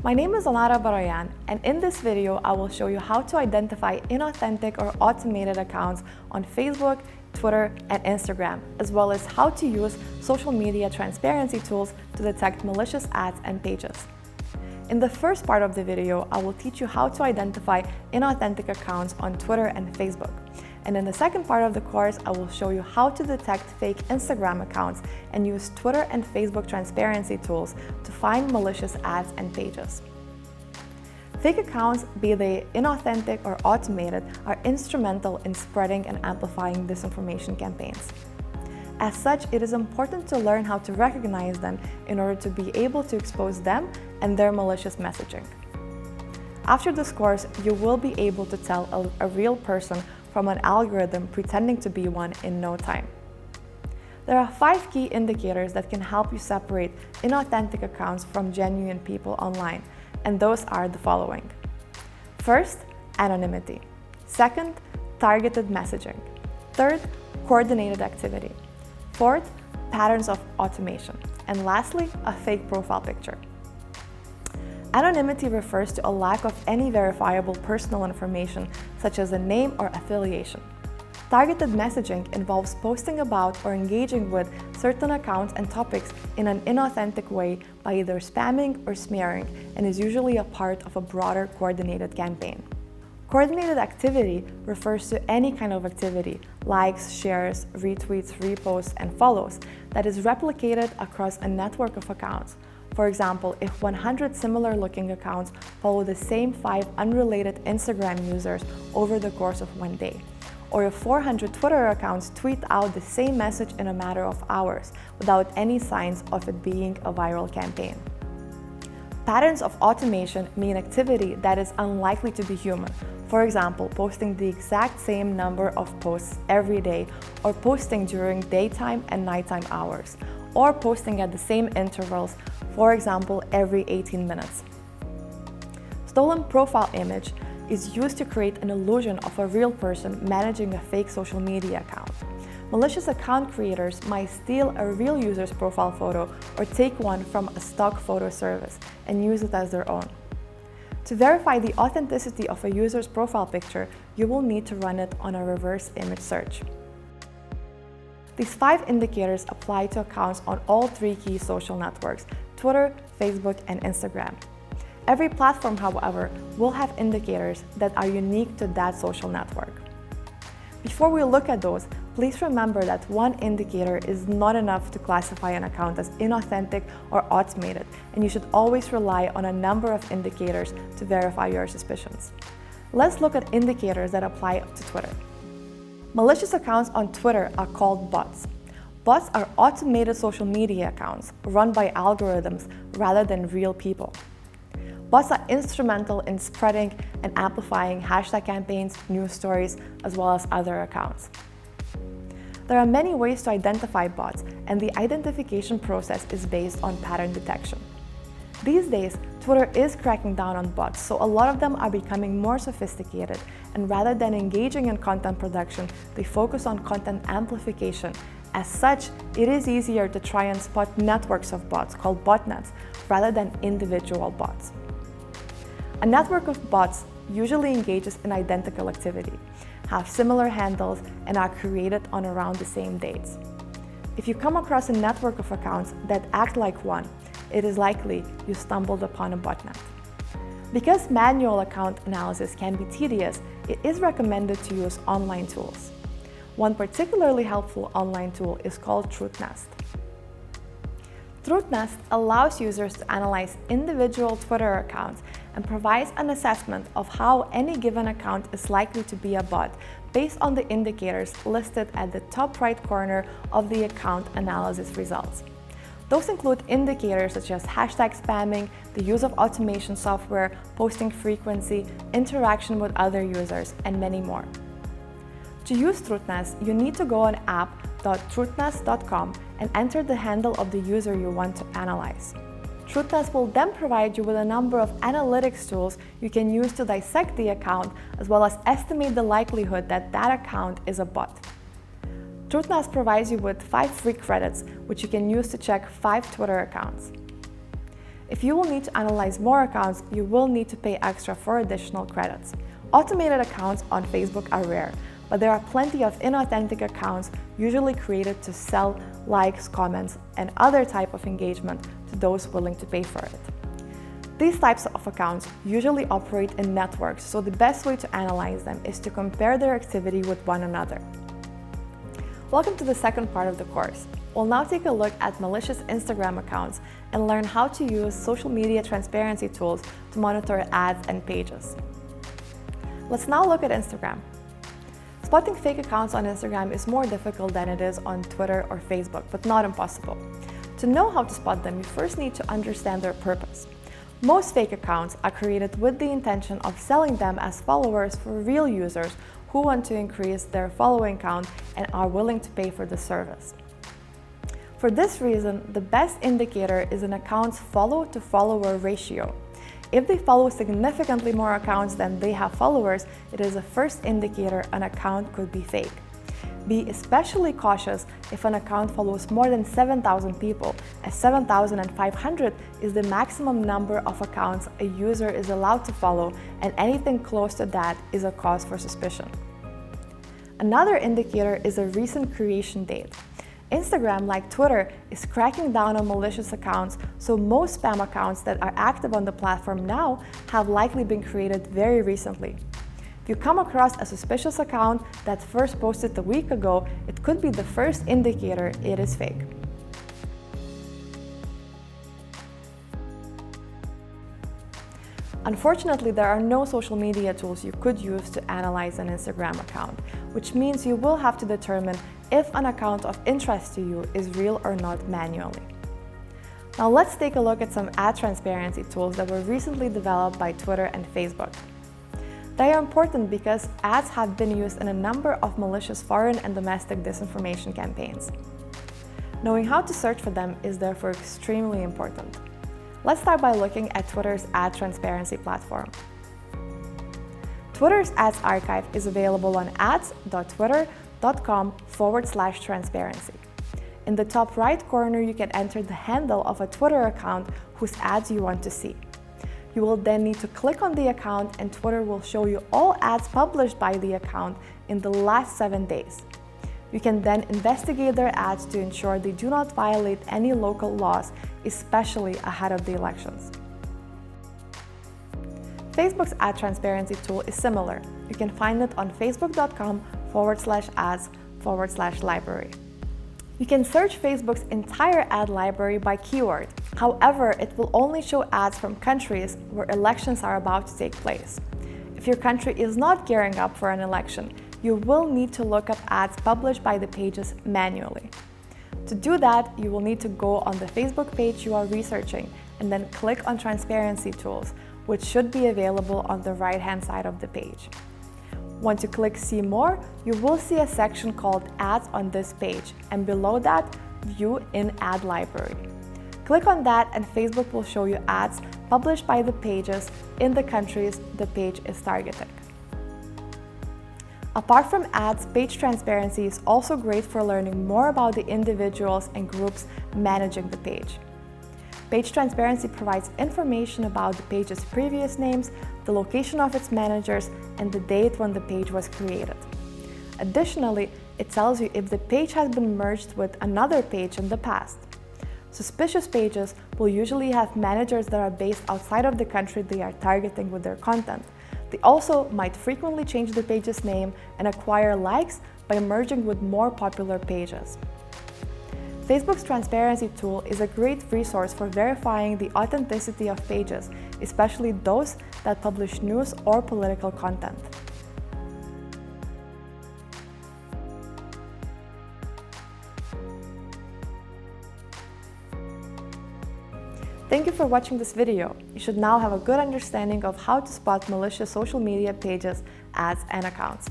My name is Donarom Barojan, and in this video I will show you how to identify inauthentic or automated accounts on Facebook, Twitter, and Instagram, as well as how to use social media transparency tools to detect malicious ads and pages. In the first part of the video, I will teach you how to identify inauthentic accounts on Twitter and Facebook. And in the second part of the course, I will show you how to detect fake Instagram accounts and use Twitter and Facebook transparency tools to find malicious ads and pages. Fake accounts, be they inauthentic or automated, are instrumental in spreading and amplifying disinformation campaigns. As such, it is important to learn how to recognize them in order to be able to expose them and their malicious messaging. After this course, you will be able to tell a real person from an algorithm pretending to be one in no time. There are 5 key indicators that can help you separate inauthentic accounts from genuine people online, and those are the following. First, anonymity. Second, targeted messaging. Third, coordinated activity. Fourth, patterns of automation. And lastly, a fake profile picture. Anonymity refers to a lack of any verifiable personal information, such as a name or affiliation. Targeted messaging involves posting about or engaging with certain accounts and topics in an inauthentic way by either spamming or smearing, and is usually a part of a broader coordinated campaign. Coordinated activity refers to any kind of activity, likes, shares, retweets, reposts, and follows, that is replicated across a network of accounts. For example, if 100 similar-looking accounts follow the same 5 unrelated Instagram users over the course of one day, or if 400 Twitter accounts tweet out the same message in a matter of hours without any signs of it being a viral campaign. Patterns of automation mean activity that is unlikely to be human. For example, posting the exact same number of posts every day, or posting during daytime and nighttime hours, or posting at the same intervals, for example, every 18 minutes. Stolen profile image is used to create an illusion of a real person managing a fake social media account. Malicious account creators might steal a real user's profile photo or take one from a stock photo service and use it as their own. To verify the authenticity of a user's profile picture, you will need to run it on a reverse image search. These 5 indicators apply to accounts on all 3 key social networks: Twitter, Facebook, and Instagram. Every platform, however, will have indicators that are unique to that social network. Before we look at those, please remember that one indicator is not enough to classify an account as inauthentic or automated, and you should always rely on a number of indicators to verify your suspicions. Let's look at indicators that apply to Twitter. Malicious accounts on Twitter are called bots. Bots are automated social media accounts run by algorithms rather than real people. Bots are instrumental in spreading and amplifying hashtag campaigns, news stories, as well as other accounts. There are many ways to identify bots, and the identification process is based on pattern detection. These days, Twitter is cracking down on bots, so a lot of them are becoming more sophisticated, and rather than engaging in content production, they focus on content amplification. As such, it is easier to try and spot networks of bots called botnets rather than individual bots. A network of bots usually engages in identical activity, have similar handles, and are created on around the same dates. If you come across a network of accounts that act like one, it is likely you stumbled upon a botnet. Because manual account analysis can be tedious, it is recommended to use online tools. One particularly helpful online tool is called TruthNest. TruthNest allows users to analyze individual Twitter accounts and provides an assessment of how any given account is likely to be a bot based on the indicators listed at the top right corner of the account analysis results. Those include indicators such as hashtag spamming, the use of automation software, posting frequency, interaction with other users, and many more. To use TruthNest, you need to go on app.truthnest.com and enter the handle of the user you want to analyze. TruthNest will then provide you with a number of analytics tools you can use to dissect the account, as well as estimate the likelihood that that account is a bot. TruthNest provides you with 5 free credits, which you can use to check 5 Twitter accounts. If you will need to analyze more accounts, you will need to pay extra for additional credits. Automated accounts on Facebook are rare, but there are plenty of inauthentic accounts usually created to sell likes, comments, and other type of engagement to those willing to pay for it. These types of accounts usually operate in networks, so the best way to analyze them is to compare their activity with one another. Welcome to the second part of the course. We'll now take a look at malicious Instagram accounts and learn how to use social media transparency tools to monitor ads and pages. Let's now look at Instagram. Spotting fake accounts on Instagram is more difficult than it is on Twitter or Facebook, but not impossible. To know how to spot them, you first need to understand their purpose. Most fake accounts are created with the intention of selling them as followers for real users who want to increase their following count and are willing to pay for the service. For this reason, the best indicator is an account's follow-to-follower ratio. If they follow significantly more accounts than they have followers, it is a first indicator an account could be fake. Be especially cautious if an account follows more than 7,000 people, as 7,500 is the maximum number of accounts a user is allowed to follow, and anything close to that is a cause for suspicion. Another indicator is a recent creation date. Instagram, like Twitter, is cracking down on malicious accounts, so most spam accounts that are active on the platform now have likely been created very recently. If you come across a suspicious account that first posted a week ago, it could be the first indicator it is fake. Unfortunately, there are no social media tools you could use to analyze an Instagram account, which means you will have to determine if an account of interest to you is real or not manually. Now let's take a look at some ad transparency tools that were recently developed by Twitter and Facebook. They are important because ads have been used in a number of malicious foreign and domestic disinformation campaigns. Knowing how to search for them is therefore extremely important. Let's start by looking at Twitter's ad transparency platform. Twitter's ads archive is available on ads.twitter.com/transparency. In the top right corner, you can enter the handle of a Twitter account whose ads you want to see. You will then need to click on the account, and Twitter will show you all ads published by the account in the last 7 days. You can then investigate their ads to ensure they do not violate any local laws, especially ahead of the elections. Facebook's ad transparency tool is similar. You can find it on facebook.com/ads/library. You can search Facebook's entire ad library by keyword. However, it will only show ads from countries where elections are about to take place. If your country is not gearing up for an election, you will need to look up ads published by the pages manually. To do that, you will need to go on the Facebook page you are researching and then click on Transparency Tools, which should be available on the right-hand side of the page. Once you click See More, you will see a section called Ads on this page, and below that, View in Ad Library. Click on that and Facebook will show you ads published by the pages in the countries the page is targeting. Apart from ads, page transparency is also great for learning more about the individuals and groups managing the page. Page transparency provides information about the page's previous names, the location of its managers, and the date when the page was created. Additionally, it tells you if the page has been merged with another page in the past. Suspicious pages will usually have managers that are based outside of the country they are targeting with their content. They also might frequently change the page's name and acquire likes by merging with more popular pages. Facebook's transparency tool is a great resource for verifying the authenticity of pages, especially those that publish news or political content. Thank you for watching this video. You should now have a good understanding of how to spot malicious social media pages, ads, and accounts.